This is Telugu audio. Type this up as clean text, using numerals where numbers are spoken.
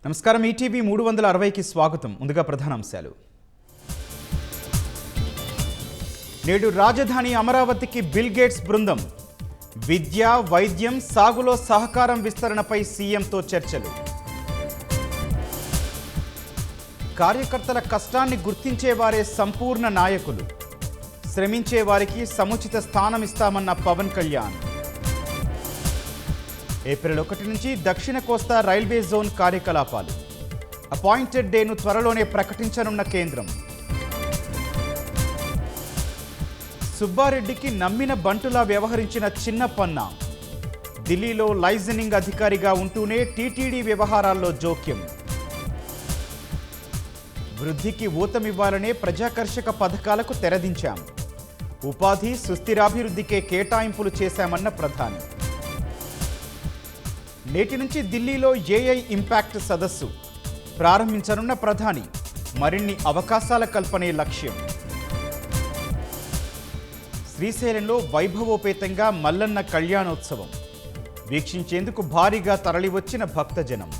నమస్కారం. ఈటీవీ 360కి స్వాగతం. ముందుగా ప్రధానాంశాలు. నేడు రాజధాని అమరావతికి బిల్ గేట్స్ బృందం. విద్య, వైద్యం, సాగులో సహకారం విస్తరణపై సీఎంతో చర్చలు. కార్యకర్తల కష్టాన్ని గుర్తించేవారే సంపూర్ణ నాయకులు. శ్రమించే వారికి సముచిత స్థానం ఇస్తామన్న పవన్ కళ్యాణ్. ఏప్రిల్ 1 నుంచి దక్షిణ కోస్తా రైల్వే జోన్ కార్యకలాపాలు. అపాయింటెడ్ డేను త్వరలోనే ప్రకటించనున్న కేంద్రం. సుబ్బారెడ్డికి నమ్మిన బంటులా వ్యవహరించిన చిన్నపన్నా. ఢిల్లీలో లైజనింగ్ అధికారిగా ఉంటూనే టీటీడీ వ్యవహారాల్లో జోక్యం. వృద్ధికి ఊతమివ్వాలనే ప్రజాకర్షక పథకాలకు తెరదించాం. ఉపాధి, సుస్థిరాభివృద్ధికే కేటాయింపులు చేశామన్న ప్రధాని. నేటి నుంచి ఢిల్లీలో ఏఐ ఇంపాక్ట్ సదస్సు ప్రారంభించనున్న ప్రధాని. మరిన్ని అవకాశాల కల్పనే లక్ష్యం. శ్రీశైలంలో వైభవోపేతంగా మల్లన్న కళ్యాణోత్సవం వీక్షించేందుకు భారీగా తరలివచ్చిన భక్తజనం.